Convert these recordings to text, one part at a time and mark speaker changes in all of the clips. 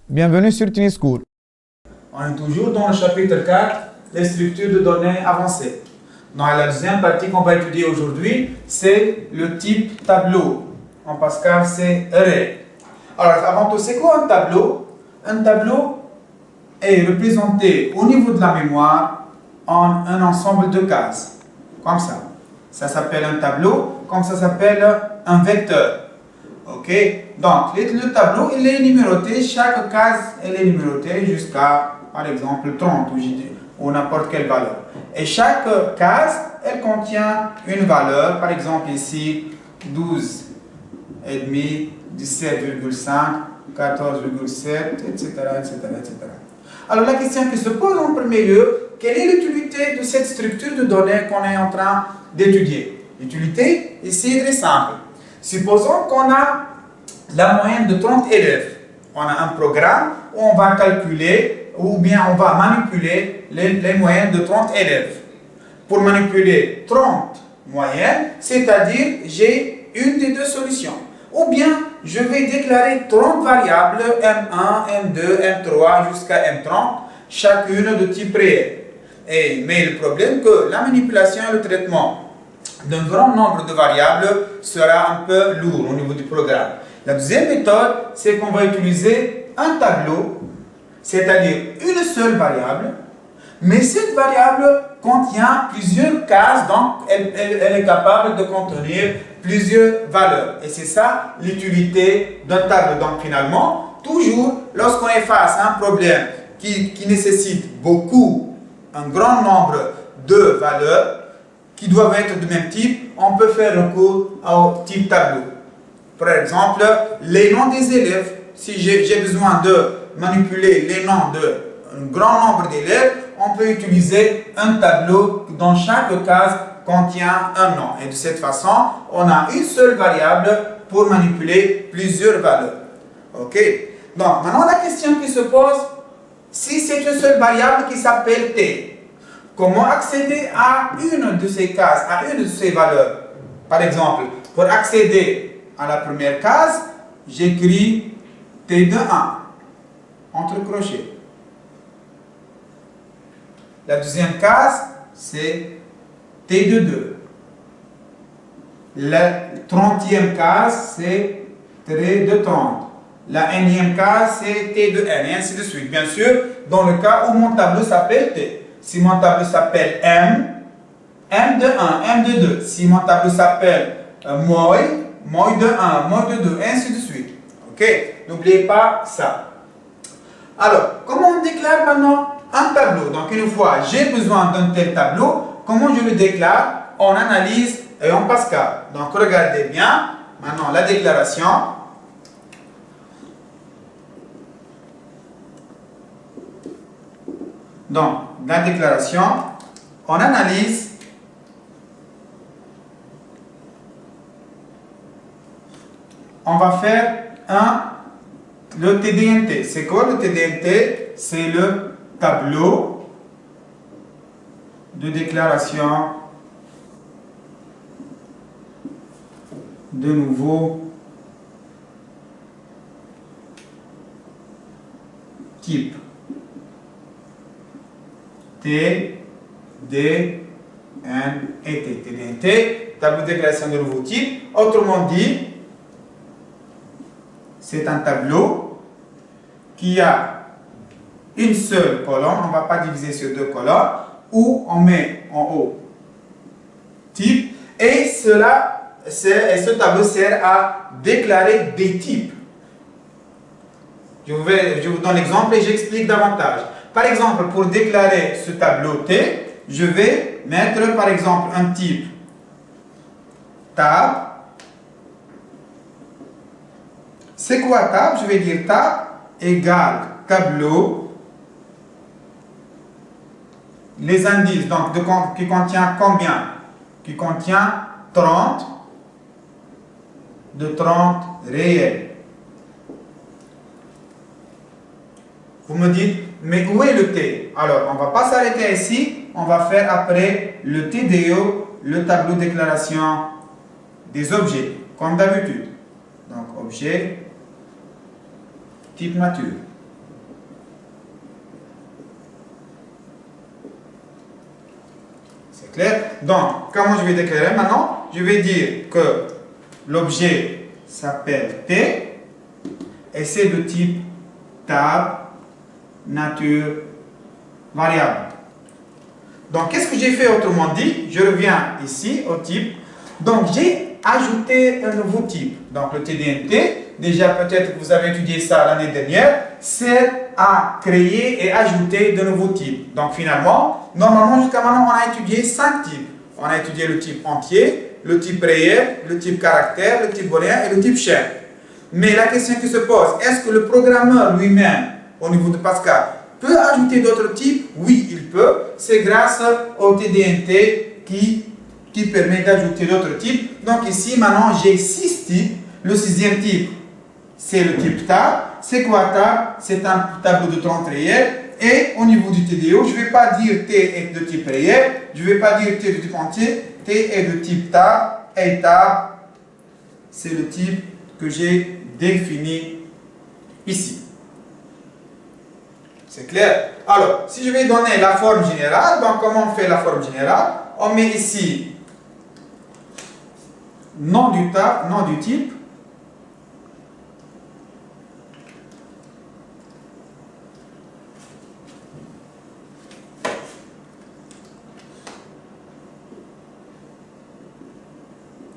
Speaker 1: Bienvenue sur Tuniscourt.
Speaker 2: On est toujours dans le chapitre 4, les structures de données avancées. Dans la deuxième partie qu'on va étudier aujourd'hui, c'est le type tableau. En Pascal, c'est array. Alors, avant tout, c'est quoi un tableau? Un tableau est représenté au niveau de la mémoire en un ensemble de cases, comme ça. Ça s'appelle un tableau, comme ça s'appelle un vecteur. Ok, donc le tableau il est numéroté, chaque case elle est numérotée jusqu'à par exemple 30 ou n'importe quelle valeur. Et chaque case elle contient une valeur, par exemple ici 12 et demi, 17,5, 14,7, etc., etc., etc. Alors la question qui se pose en premier lieu, quelle est l'utilité de cette structure de données qu'on est en train d'étudier? L'utilité ici est très simple. Supposons qu'on a la moyenne de 30 élèves. On a un programme où on va calculer ou bien on va manipuler les moyennes de 30 élèves. Pour manipuler 30 moyennes, c'est-à-dire j'ai une des deux solutions. Ou bien je vais déclarer 30 variables M1, M2, M3 jusqu'à M30, chacune de type réel. Mais le problème est que la manipulation et le traitement d'un grand nombre de variables sera un peu lourd au niveau du programme. La deuxième méthode, c'est qu'on va utiliser un tableau, c'est-à-dire une seule variable, mais cette variable contient plusieurs cases, donc elle est capable de contenir plusieurs valeurs. Et c'est ça l'utilité d'un tableau. Donc finalement, toujours lorsqu'on est face à un problème qui nécessite un grand nombre de valeurs, qui doivent être du même type, on peut faire recours au type tableau. Par exemple, les noms des élèves, si j'ai besoin de manipuler les noms d'un grand nombre d'élèves, on peut utiliser un tableau dont chaque case contient un nom. Et de cette façon, on a une seule variable pour manipuler plusieurs valeurs. Ok? Donc, maintenant la question qui se pose, si c'est une seule variable qui s'appelle T, comment accéder à une de ces cases, à une de ces valeurs? Par exemple, pour accéder à la première case, j'écris T de 1, entre crochets. La deuxième case, c'est T de 2. La 30e case, c'est T de 30. La N-e case, c'est T de N, et ainsi de suite. Bien sûr, dans le cas où mon tableau s'appelle T. Si mon tableau s'appelle M, M de 1, M de 2. Si mon tableau s'appelle Moi de 1, Moi de 2, ainsi de suite. Ok? N'oubliez pas ça. Alors, comment on déclare maintenant un tableau? Donc, une fois j'ai besoin d'un tel tableau, comment je le déclare? En analyse et en Pascal. Donc, regardez bien. Maintenant, la déclaration. Donc, la déclaration, on analyse on va faire le TDNT. C'est quoi le TDNT? C'est le tableau de déclaration de nouveau type. T, D, N et T. TDNT, tableau de déclaration de nouveau type. Autrement dit, c'est un tableau qui a une seule colonne, on ne va pas diviser sur deux colonnes, où on met en haut type, et ce tableau sert à déclarer des types. Je vous donne l'exemple et j'explique davantage. Par exemple, pour déclarer ce tableau T, je vais mettre par exemple un type tab. C'est quoi tab? Je vais dire tab égale tableau. Les indices, donc qui contient combien? Qui contient 30 de 30 réels. Vous me dites, mais où est le T? Alors, on ne va pas s'arrêter ici, on va faire après le TDO, le tableau de déclaration des objets, comme d'habitude. Donc, objet, type nature. clair? Donc, comment je vais déclarer maintenant? Je vais dire que l'objet s'appelle T et c'est de type tab, nature, variable. Donc, qu'est-ce que j'ai fait autrement dit? Je reviens ici au type. Donc, j'ai ajouté un nouveau type. Donc, le TDNT, déjà peut-être que vous avez étudié ça l'année dernière, c'est à créer et ajouter de nouveaux types. Donc, finalement, normalement, jusqu'à maintenant, on a étudié 5 types. On a étudié le type entier, le type réel, le type caractère, le type booléen et le type chaîne. Mais la question qui se pose, est-ce que le programmeur lui-même, au niveau de Pascal, peut ajouter d'autres types? Oui, il peut. C'est grâce au TDNT qui permet d'ajouter d'autres types. Donc ici, maintenant, j'ai 6 types. Le 6e type, c'est le type tab. C'est quoi tab? C'est un tableau de 30 réels. Et au niveau du TDO, je ne vais pas dire T est de type réel. Je ne vais pas dire T de type entier. T est de type tab. Et tab, c'est le type que j'ai défini ici. C'est clair? Alors, si je vais donner la forme générale, donc comment on fait la forme générale? On met ici nom du tab, nom du type.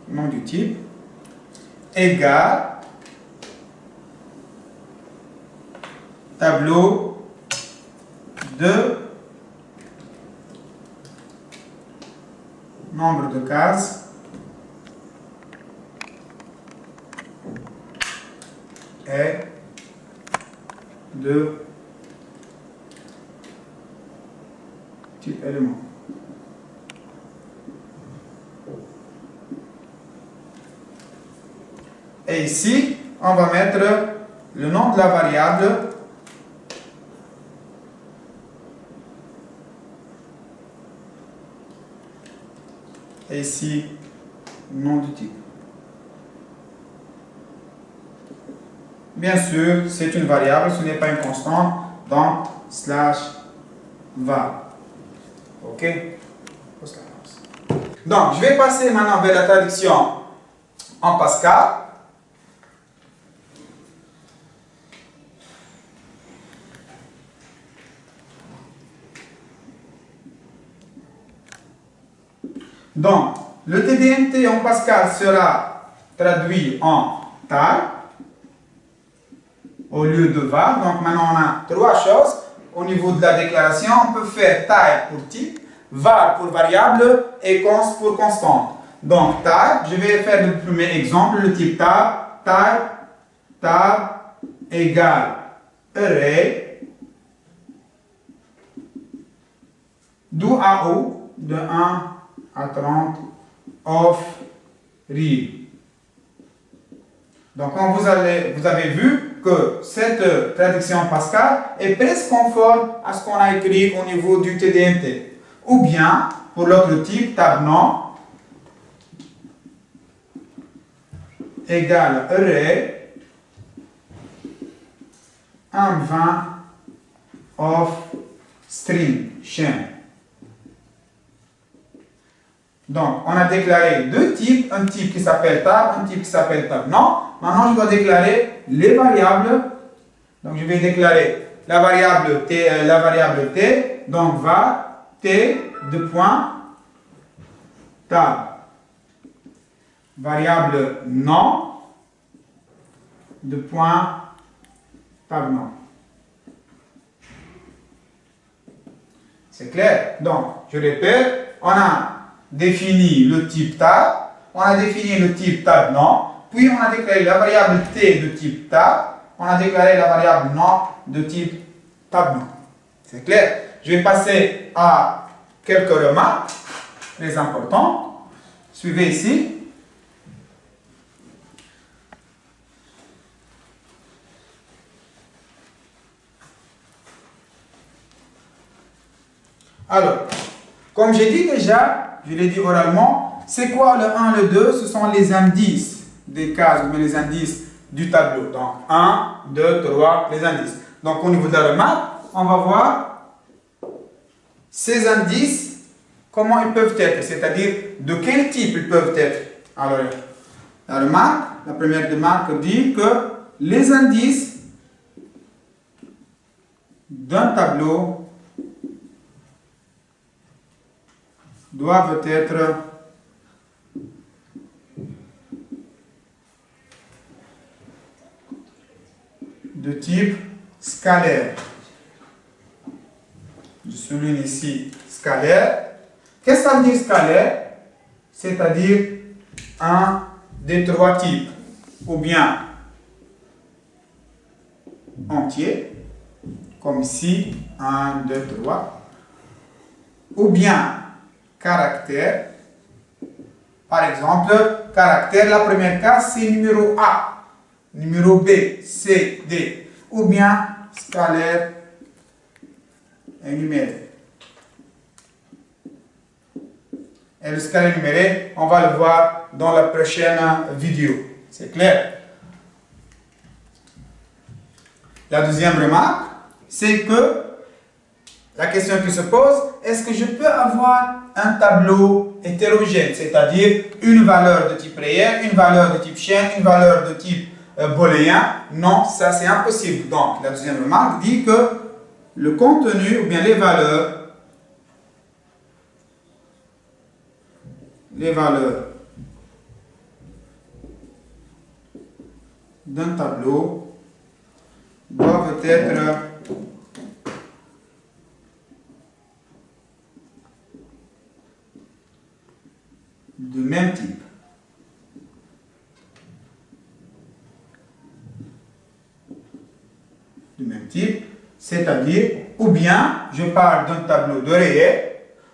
Speaker 2: Nom du type égale tableau de nombre de cases et de type élément. Et ici, on va mettre le nom de la variable et ici, nom du type. Bien sûr, c'est une variable, ce n'est pas une constante, donc /var. OK? Donc, je vais passer maintenant vers la traduction en Pascal. Donc, le TDNT en Pascal sera traduit en taille au lieu de var. Donc, maintenant, on a 3 choses. Au niveau de la déclaration, on peut faire taille pour type, var pour variable et const pour constante. Donc, taille, je vais faire le premier exemple, le type tab, tab égale array, d'où à où, de 1 à 30, of real. Donc, quand vous avez vu que cette traduction Pascal est presque conforme à ce qu'on a écrit au niveau du TDNT. Ou bien, pour l'autre type, tab nom égale array 1/20 of string, chaîne. Donc, on a déclaré 2 types, un type qui s'appelle tab, un type qui s'appelle tab nom. Maintenant, je dois déclarer les variables. Donc, je vais déclarer la variable t, donc va t de point tab. Variable nom de point tab nom. C'est clair? Donc, je répète, on a défini le type tab, on a défini le type tab nom, puis on a déclaré la variable t de type tab, on a déclaré la variable nom de type tab nom. C'est clair? Je vais passer à quelques remarques très importantes. Suivez ici. Alors, comme j'ai dit déjà, je l'ai dit oralement, c'est quoi le 1, le 2? Ce sont les indices des cases, mais les indices du tableau. Donc, 1, 2, 3, les indices. Donc, au niveau de la remarque, on va voir ces indices comment ils peuvent être, c'est-à-dire de quel type ils peuvent être. Alors, la première remarque dit que les indices d'un tableau doivent être de type scalaire. Je souligne ici scalaire. Qu'est-ce que ça veut dire scalaire? C'est-à-dire un des trois types, ou bien entier, comme ici, 1, 2, 3, ou bien caractère. Par exemple, caractère, la première case, c'est numéro A, numéro B, C, D, ou bien scalaire énuméré. Et le scalaire énuméré, on va le voir dans la prochaine vidéo. C'est clair? La deuxième remarque, c'est que la question qui se pose, est-ce que je peux avoir un tableau hétérogène, c'est-à-dire une valeur de type réel, une valeur de type chaîne, une valeur de type booléen? Non, ça c'est impossible. Donc, la deuxième remarque dit que le contenu, ou bien les valeurs d'un tableau doivent être de même type. De même type, c'est-à-dire, ou bien je parle d'un tableau de réel,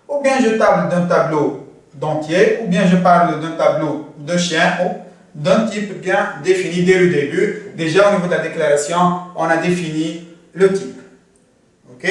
Speaker 2: ou bien je parle d'un tableau d'entier, ou bien je parle d'un tableau de chien, ou d'un type bien défini dès le début. Déjà au niveau de la déclaration, on a défini le type. OK?